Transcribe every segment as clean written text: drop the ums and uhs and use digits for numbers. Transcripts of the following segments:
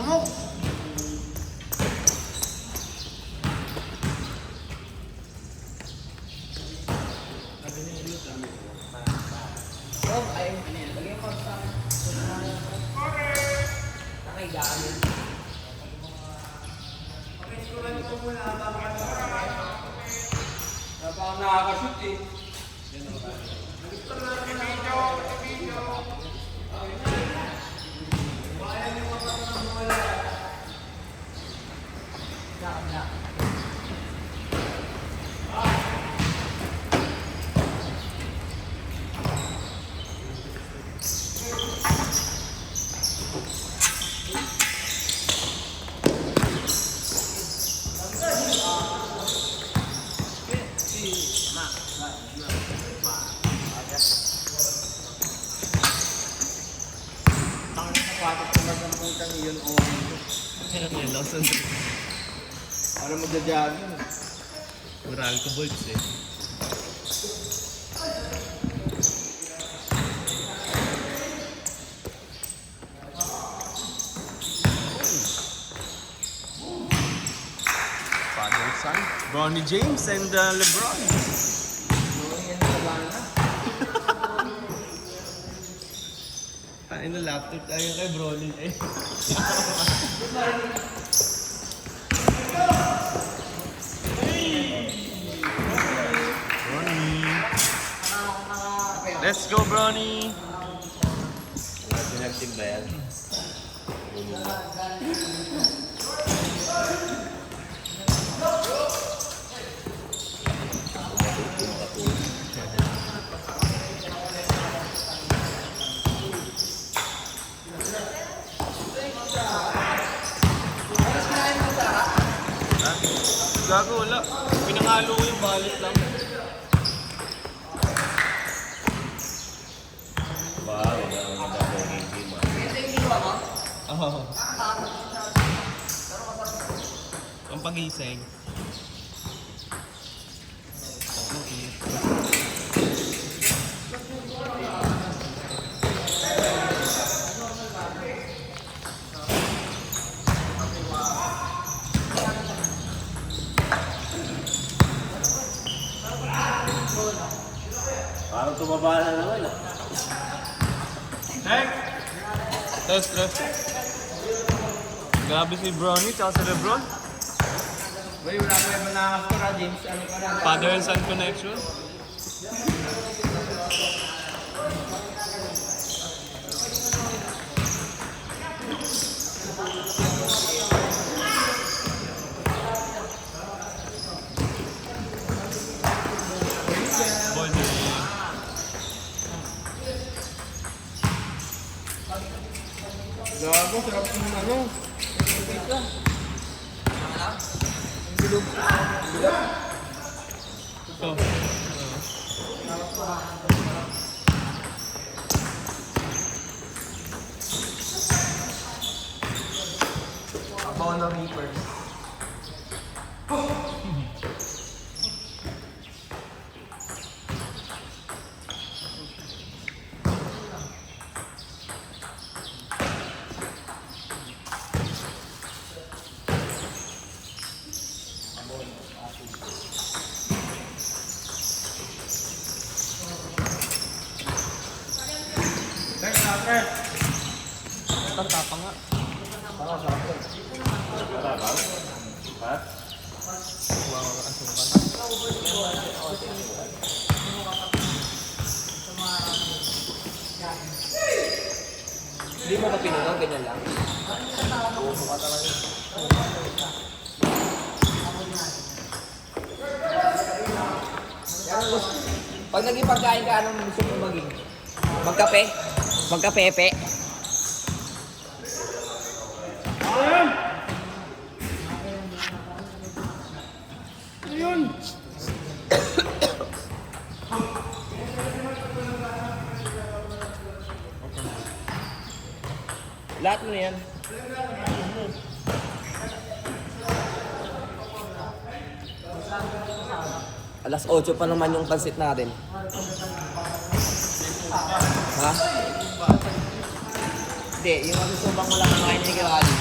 Lamok! Oh, ay, lagyan ko sa nakaigaan. Napaka nakakashoot eh. Yun o Yan, Lawson. para magja-jogging. Moral ko bolts eh. Father son, Bronny James and LeBron. Yan sa bana. Kain na laptop tayo kay Bronny eh. Bronny. Let's go, Bronny. Pinagtimba yan. Gago, wala. Pinangalo ko yung balit lang. Wow, maganda po yung game. Oo. Ang pagising. Parang tumaba na naman ah. Test. Grabe si Bronny tsaka si LeBron. Uy, wala ko yung nakakasura, James. Ano ka lang? Father and son connection. Ball na yun. Gago, sarap yung ano. Pizza. Bilog. Ito. Abaw na Reapers. Tapa nga. Tabang? Ha? Wow, asukal. Hindi mo ka pinunaw, ganyan lang. Pag naging pagkain ka, anong gusto mo maging? Magkape? Magkapepe? Lahat mo na yan. Alas 8 pa naman yung pansit natin. Ha? Hindi, yung ano subang mo lang ang kain ni Kawali.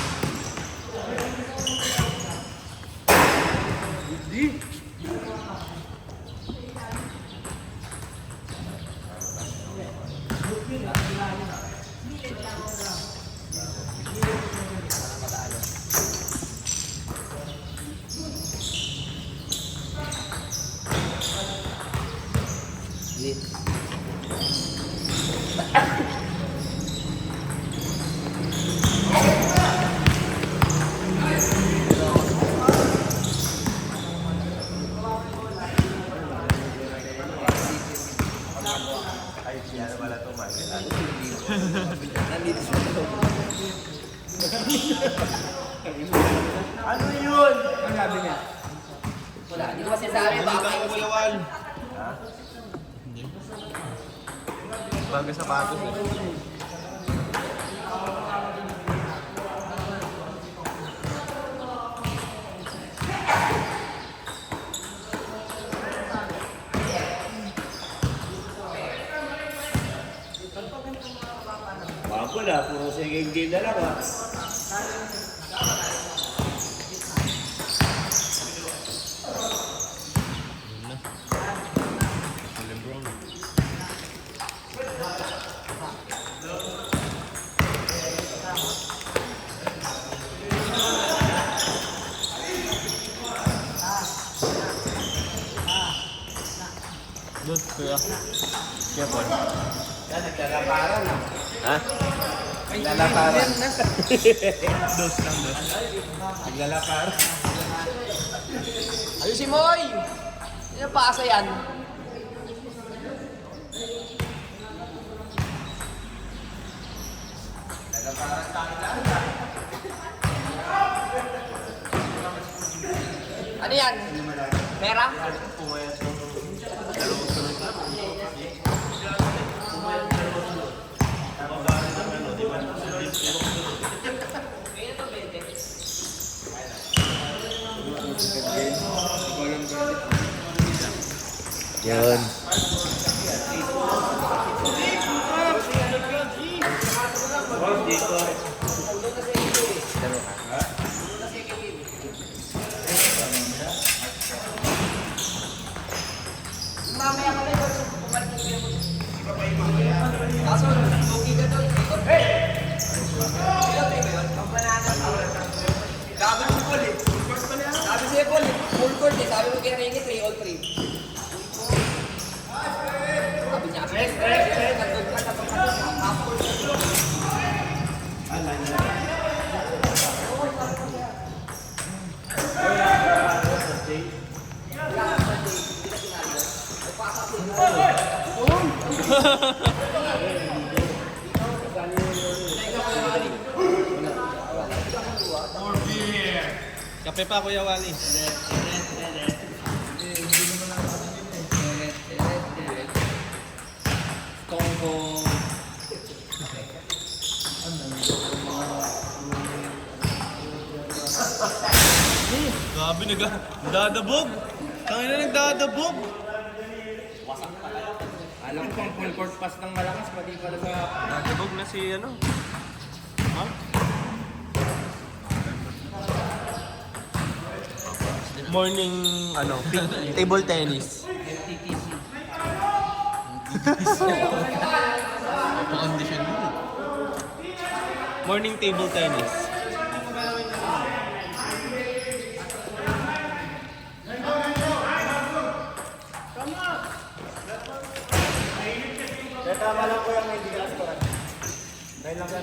Ano yun? Ang sabi niya? Wala, hindi ko kasi sabi. Baka Balikan ko Kuya Wal. Hindi. Bago sapatos eh. Bago na, puro second game na lang ah. Lebron. Dos, kuya. Kaya po. Yan, naglalapara na. Ha? Naglalapara. Dos lang, dos. Naglalapara. Ayusin mo, oy! Ano pasa yan? Ano yan? Pera? Yun. Mamaya ka rin, bumalik ko yung kaso, okay ka doon. Ang banana. Sabi mo Paul eh. Sabi sa'yo Paul eh. Full court eh. Sabi mo kay Rengi, 3-all-3. Sabi niya, nag-good ka na pagkakapol. Kape pa, Kuya Wally. Tongko. Grabe, nagdadabog. Tangin na nagdadabog. Alam ko ang full court pass ng malakas, pati pala sa... Nagdadabog na si ano. Ha? Morning, ano, table tennis. Condition mo. Morning table tennis.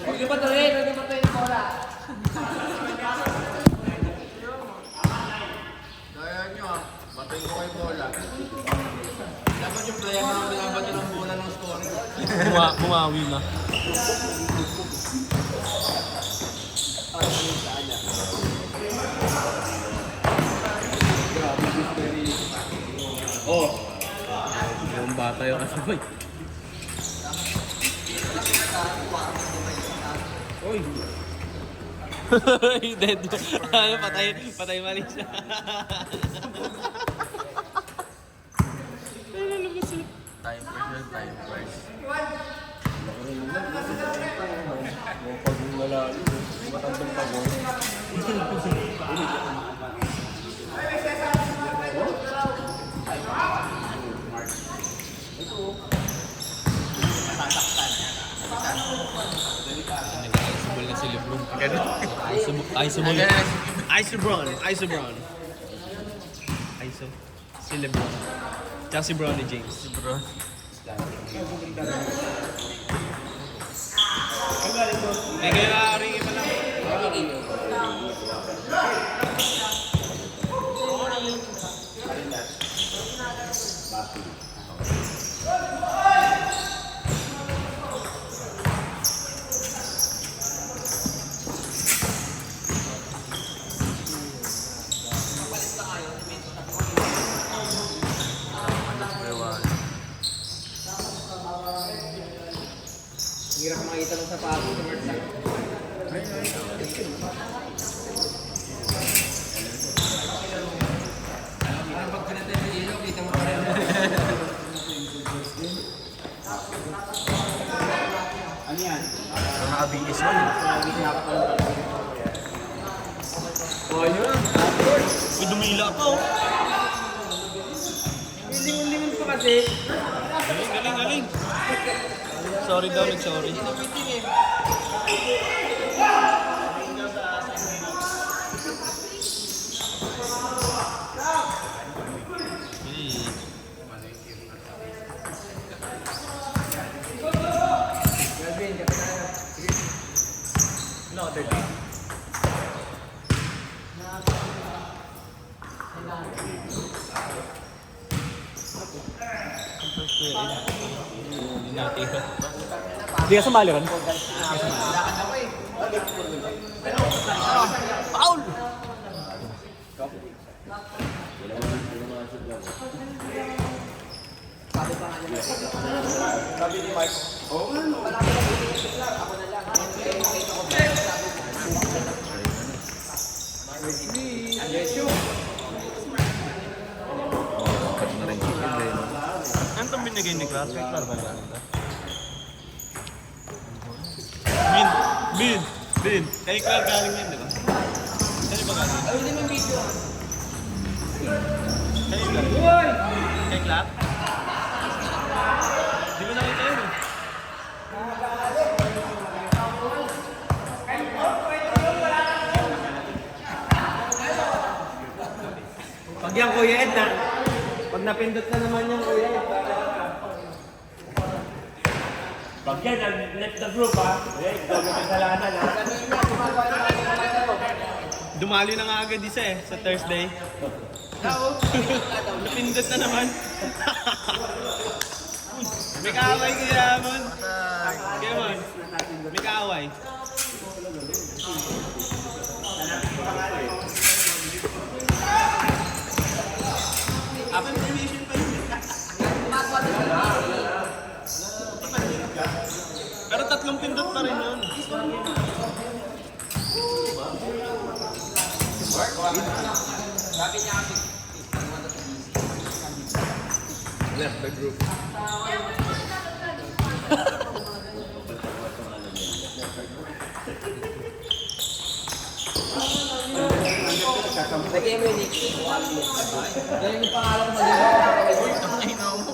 Huwag niyo patuloy, huwag niyo patuloy yung bola. Kaya nyo ah, batayin ko kayo bola. Dapat yung player na binabat nyo ng bola ng score. Bumawi na. Oh! Yung bata yung kasabay. Uy! Dead. Ano, patay mali siya. Time first. Pag wala, matandang pagod. Nag-iceable na si Lebron. Isobron. Si Lebron. Tsaka si Bronny James. Eh, kaya ringin pa lang. Pag pinatay sa ilo, kita mo pa rin. Ano yan? Nakabingis mo. Oh, yun. Uy, dumila pa oh. Lingon-lingon pa kasi. Galing. Sorry daw, nag-sorry. Piting eh. Melvin, kapitana. No, 30. Hindi natin. Hindi ka sumali ron? Lakad ako eh. Paul! Sabi pa nga niya. Sabi ni Mark. Oo nga no. Ako na lang. Kaya nakita ko ba? Sabi ko. Andresyo. Ano itong binigay ni Clark? Kay Clark ba yan? Bin! Kay Clark galing yan, di ba? Kaya ba galing? Ay, hindi may video. Kay Clark? Uy! Kay Clark? Di ba nakita yun eh? Pag yan Kuya Ed na, pag napindot na naman yung Kuya Ed. Pag yan, left the group ha. Eh, gawin kasalanan ha. Sabihin niya, gumagawa na ako ng ano. Dumali na nga agad isa eh, sa Thursday. Napindot na naman. May kaaway kaya Ramon. Kaya man, may kaaway. Affirmation pa yun. Pero 3 pindot pa rin yun. Sabi niya kasi. Left the group. Lagyan mo yung Nick. Ganyan yung pangalan ko mag-iwa. Ay, no.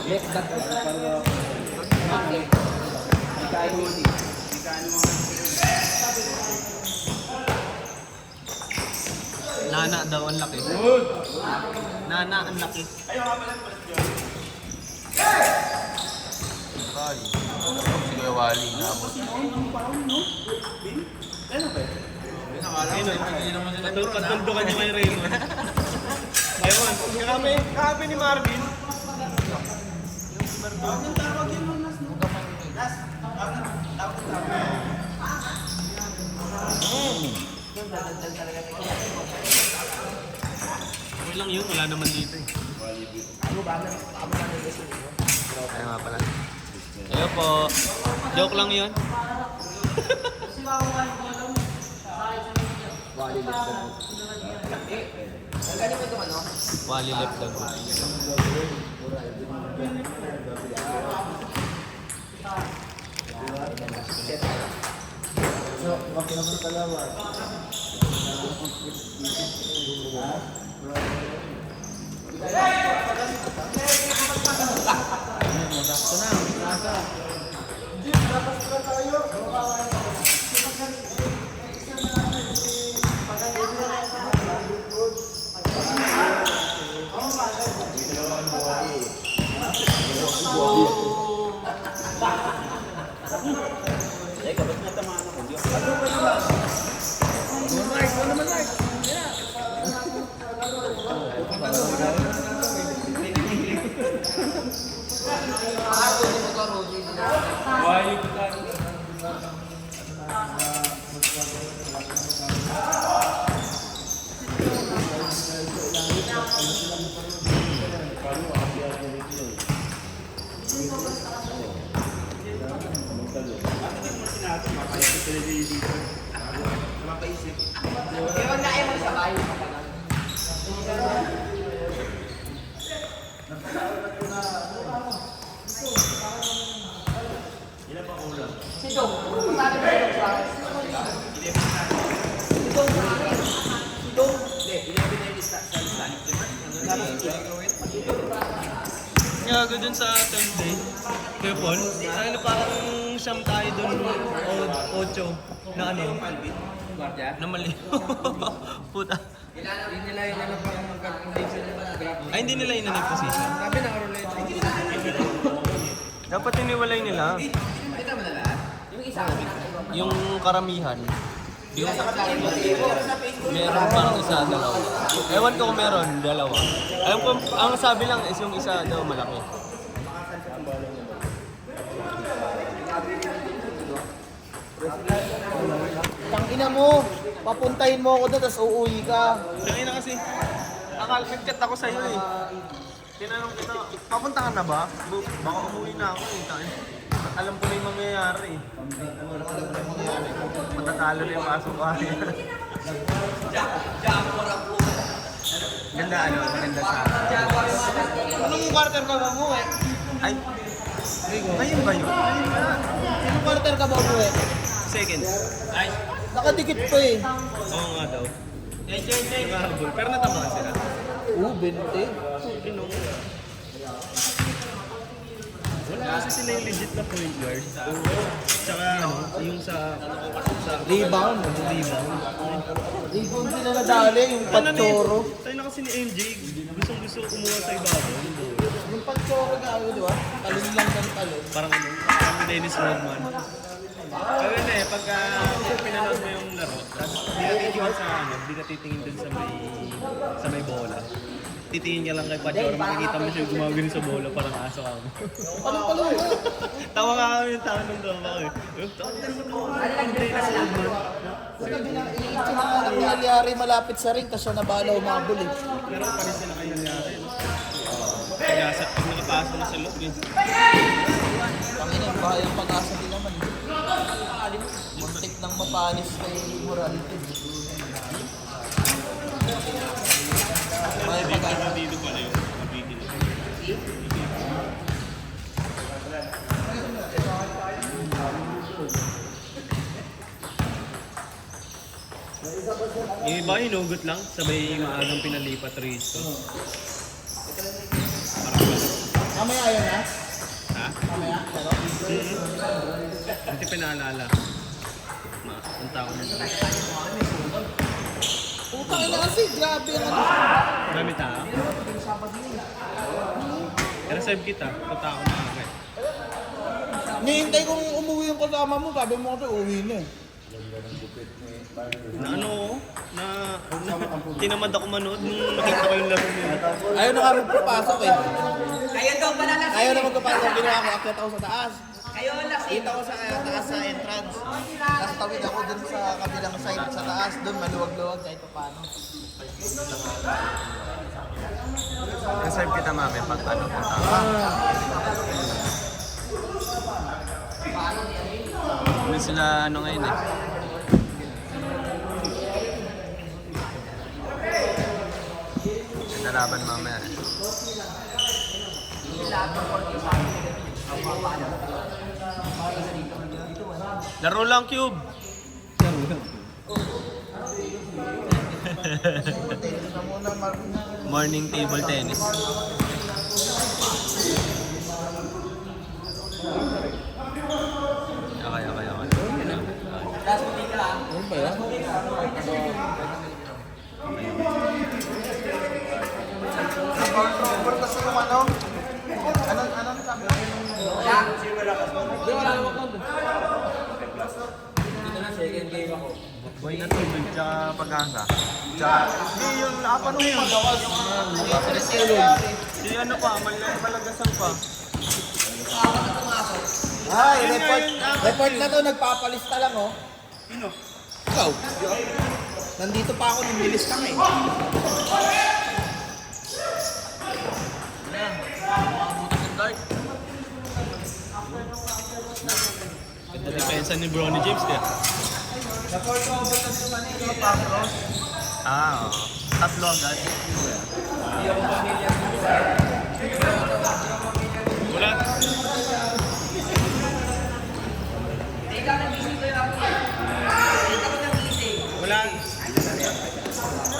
Left that. Okay. Ikain mo yung Nana daw, ang laki. Nana, ang laki. Ay. Si Kuya Wally. Nabot. Hindi naman sila. Patuldukan niya kay Raymond. Ayun, kami ni Marvin. Anong tawag yun nun, Nas? Okay lang yun, wala naman dito eh. Ayaw nga pala. Ayaw po. Joke lang yun. Wali left the group. Nagaling mo itong ano? Wally left the group. mapaisip. Kaya wag na kayo magsabay. Si Dong. Paano ba yung Suarez? Si Dong. Si Dong. Hindi, 11 na yung lista sa listahan. Gago dun sa third day. Kuya Paul, sana parang siyam tayo dun o 8 na ano, na mali. Puta. Hindi nila yun alam pa yung mag-condition ng graph. Ay, hindi nila yun na position. Sabi na roulette. Dapat tiniwalay nila. Kita mo na lahat? Yung isa. Yung karamihan. Yung meron parang isa, dalawa. Ewan ko kung meron, dalawa. Alam ko, ang sabi lang is yung isa daw malaki. Tangina mo, papuntahin mo ako doon, tapos uuwi ka. Kaya na kasi, nag-chat ako sa'yo eh. Tinanong kita, papunta ka na ba? Baka umuwi na ako eh. Alam ko na yung mangyayari eh. Matatalo na yung pasok ko. Ganda ano, maganda sa Anong quarter ka ba mo eh? Ay, ngayon ba yun? Ngayon na. Anong quarter ka ba mo eh? Second. Ay, Nakadikit pa eh. oo nga daw. Nakahabol, pero natamaan sila. 20. Wala kasi sila yung legit na point guard. Tsaka ano, yung sa Rebound. Rebound din na nadali, yung Pachoro. Tayo na kasi ni MJ, gusto kumuha sa ibabaw. Yung Pachoro gawin, di ba? Talon lang ng talon. Parang ano, parang Dennis Rodman. Pero yun eh, pagka pinanood mo yung laro, tapos di ka titingin sa ano, di ka titingin dun sa may bola. Titingin ka lang kay Pachoro, makikita mo siya gumagawin sa bola, parang aso ka mo. Palong-palong mo. Tawa nga kami yung tao nung doon ako eh. Ang Dennis Rodman. Iniitso na nga ng nangyari malapit sa ring, kasi siya nabala umabol eh. Pero pa rin sila kayo nangyari. Kaya pag nakapasok na sa loob eh. Pangina, bahaya ang pag-asa din naman. Muntik nang mapanis kay Morality. May pag-asa. Dito pala yung mabigil. Yung iba hinugot lang, sabay maagang pinalipat Risto. Mamaya ayaw na? Ha? Mamaya? Pero? Hindi pinaalala. Ang tao na ito. Putang ina kasi, grabe ang ano. Marami tao. Pero save kita, punta ako na agad. Nihintay kong umuwi yung kasama mo, sabi mo kasi uwi na eh. Na ano, na tinamad ako manood nung nakita ko yung laro nila. Ayaw na nga magpapasok eh. Kayo daw pala na Ayaw na magpapasok, ginawa ko, akyat ako sa taas. Kayo lang si Kita ko sa taas sa entrance. Tapos tawid ako dun sa kabilang side sa taas, dun maluwag-luwag kahit pa paano. Save kita mami pag ano, punta ako. Hindi sila ano ngayon eh. Nalaban mamaya eh. Laro lang, Cube! Morning table tennis. Okay. Ano ba yan? Controller kasi yung ano? Anong sabi? Dito na second game ako. Boy na tubig, tsaka pag-asa. Tsaka, hindi yung apa nung yun. Hindi ano pa, malagasan pa. Ay, report na to, nagpapalista lang oh. Sino? Ikaw? Nandito pa ako, nililista ka eh. Ganda depensa ni Bronny James, kaya. Ah, oo. Tatlo agad. Wala. Wala.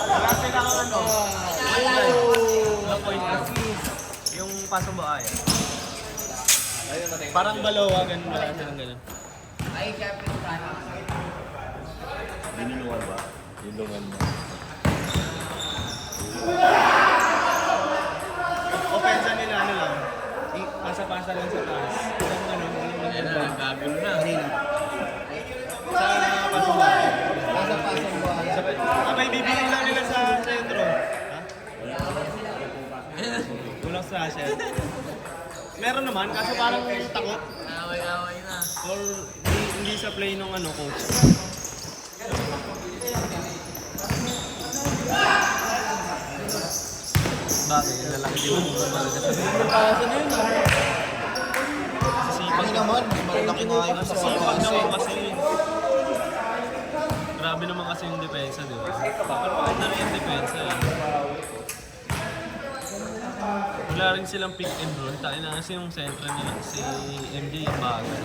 Wala silang ano. Walang point na. Yung pasong ba ay? Parang balawa, ganun. Wala silang ganun. Dinulungan ba? Dinulungan mo. Opensa nila ano lang. Pasa-pasa lang sa taas. Walang Ayun na, gagulo na. Sa pasong ba? Pasang buhay. Abay, bibili lang nila sa sentro. Ha? Kulang sa shell. Meron naman, kaso parang takot. Away-away na. Or hindi sa play nung ano, coach. Bakit? Lalaki din mo talaga sa Sisipag naman, malaki nga yung Sisipag naman kasi. Grabe naman kasi yung depensa, di ba? Kapag na rin yung depensa. Wala rin silang pick and roll. Tayo na kasi yung centro nila, si MJ yung bagay.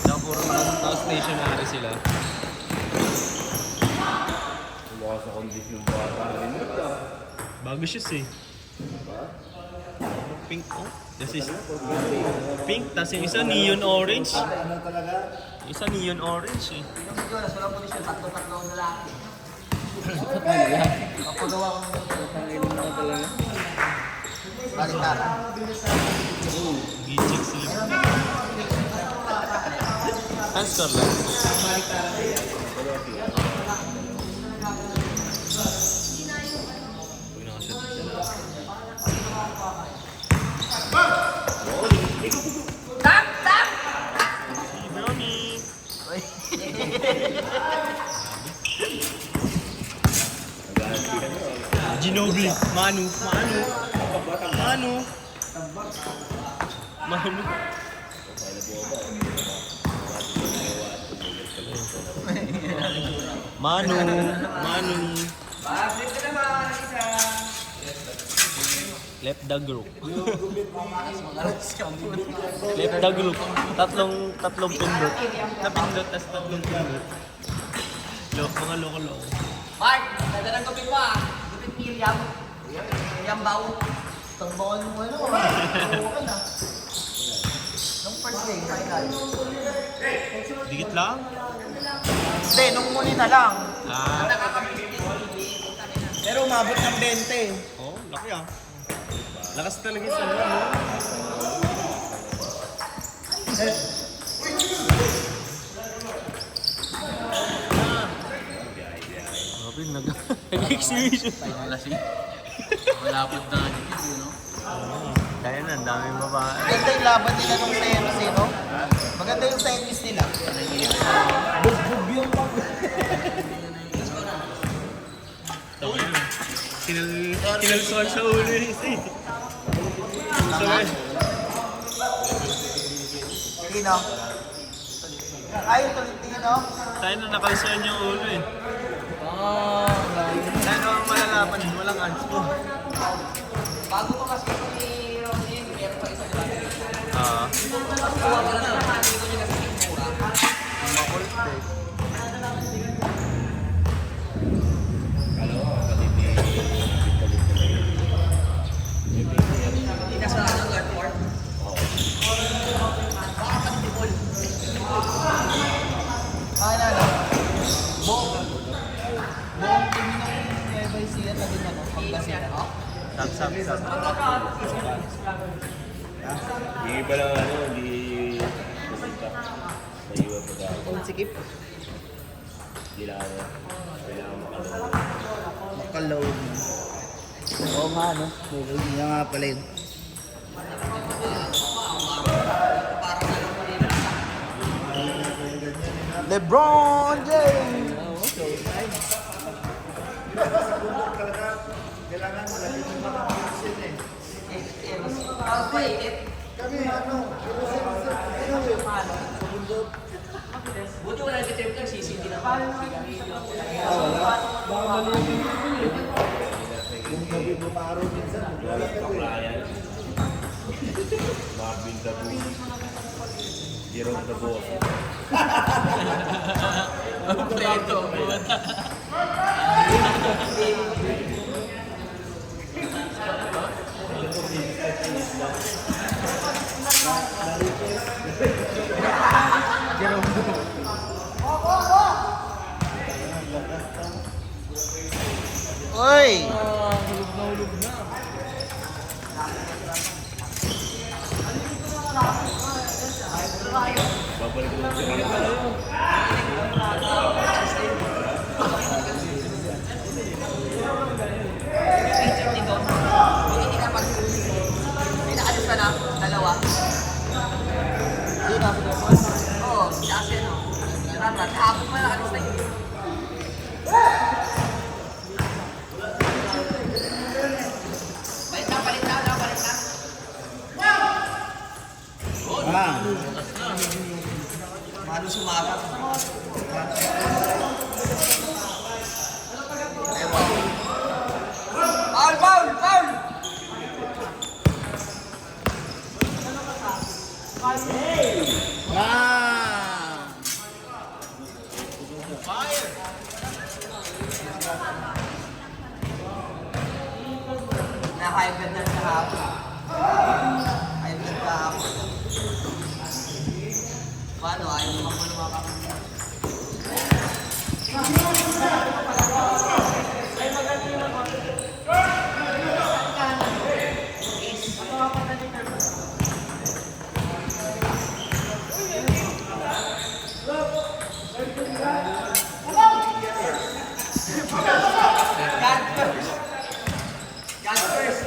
Kaya puro mga stationary sila. Wala sa kondisyon ba rin ito? Bago shoes eh. Pink, oh. This is pink, tas yung isa neon orange. Isa neon orange eh. Siguro, sa walang posisyon, tatlo-tatlo ang lalaki. Papagawa ko ng balik na. Gichik sila. Ang score lang. Huwag na kasi sila. Si Brownie. Ginobili. Manu. Manu. Left the group. Left the group. Tatlong pindot. Napindot, tas tatlong pindot. Mga loko-loko. Mark, ganda ng gupit mo ah. Gupit Miriam. Miriam Bao. Tambakan mo ano. Tawakan ah. Nung first game, final. Dikit lang? Hindi, nung muli na lang. Ah. Pero umabot ng 20. Oh, laki ah. Lakas talaga sa ano. Grabe, nag-exhibition. lasing. Malapot na nga dito, no? Kaya na, ang daming babae. Maganda yung laban nila nung semis eh, no? Maganda yung semis nila. Bugbog yung pag... Kinalsuan sa ulo yung isa eh. Sino? Ay, tulitin, no? Tayo na nakalsuan yung ulo eh. Tayo naman malalapan, walang ads po. Bago pa kasi ni Ronnie, meron pa isang bago. Ah. Wala na naman, hindi ko nila sa mura. Makulit eh. Hindi na sa ano, airport. Baka patipol. Ano? Buong kami ng Nueva Ecija na din ako. Pagkasiyan. Sap. Hindi pa lang ano, hindi pumunta sa iwa pa daw. Sikip. Hindi lang ano, kailangan makalawa. Makalaw. Oo nga, no? Hindi nga pala yun. LeBron James! Buti wala si Trip lang, CCD na pa. Paklayan. Marvin Dabu. Jerome Dabos. Preto, buta. Oy! Babalik mo siya. Hindi ka pag... May nakalis ka na, dalawa. Oo, kasi ano. Rarat, hapon pa nakalis na yun. Palit na, palit na, palit na. Mano sumagat. Foul, foul, foul! Na-hybrid na kahapon. Hybrid kahapon. Paano? Ayaw mo mga God first. God first.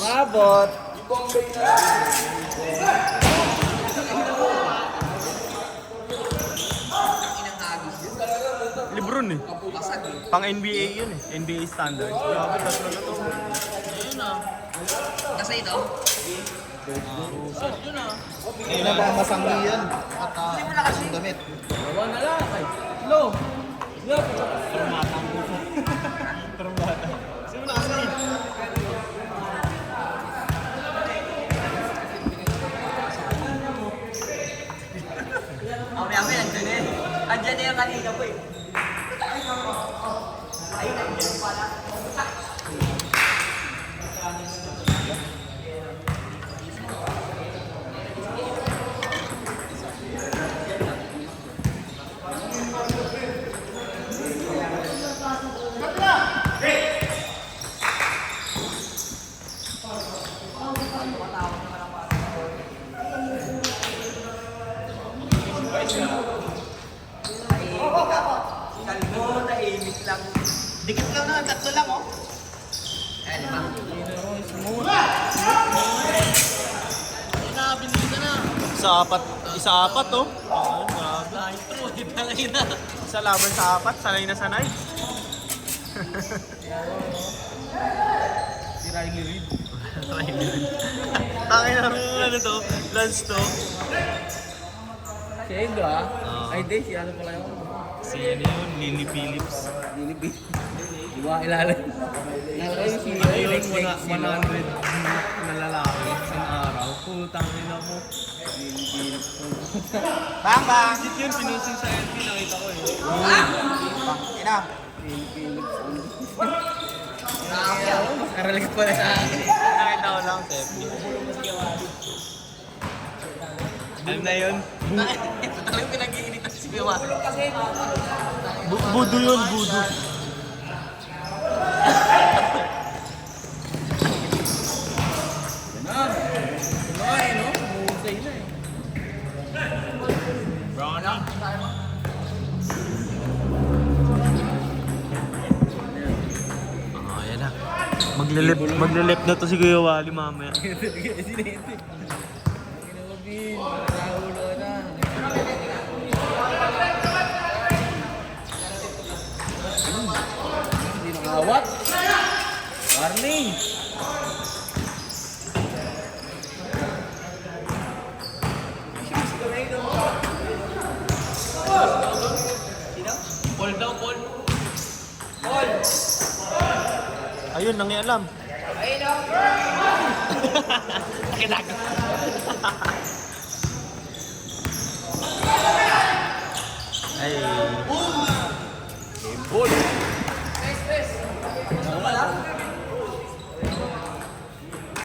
Mabot. Inang agis yun. Lebron eh. Pasag eh. Pang NBA yun eh. NBA standards. Grabe, tatlo na to. Ayun ah. Kasi ito, Set yun ah. Hindi na ba masangli yan? At hindi mo na kasi. Damit. gawa na lang. Ay, hello. Sino na kasi? Mamaya-maya nandun eh. Andyan na yung kanina po eh. Ay, nandyan pala. Kalbo, tahimik lang. Dikit lang naman, tatlo lang oh. Eh, lima. Ayun na, binili ka na. Isa apat oh. Dahil true, di talay na. Isa laban sa apat, sanay na sanay. Si Riley Reid. Tangin na ano to, Lance to. Si Endo ah. Ay, di, si ano pala yun. Si ano yun, Lily Phillips. Lilipi. Di ba ilalim? Ngayon si Ano yun, Leg 100 na lalaki isang araw. Putang ina mo. Bang, bang! Legit yun, pinosting sa FB, nakita ko eh. Ina. Aral ka pala sa akin. Nakita ko lang sa FB. Ano na yun? Talagang pinag-iinitan si Biwa. Budo yun, budo. Ay, no? Mahusay na eh. Brownie. Maglilip na to si Kuya Wally mamaya. Hindi nakawat. Warning! Paul daw, Paul. Ayun, nangialam. Ayun o. Kinag.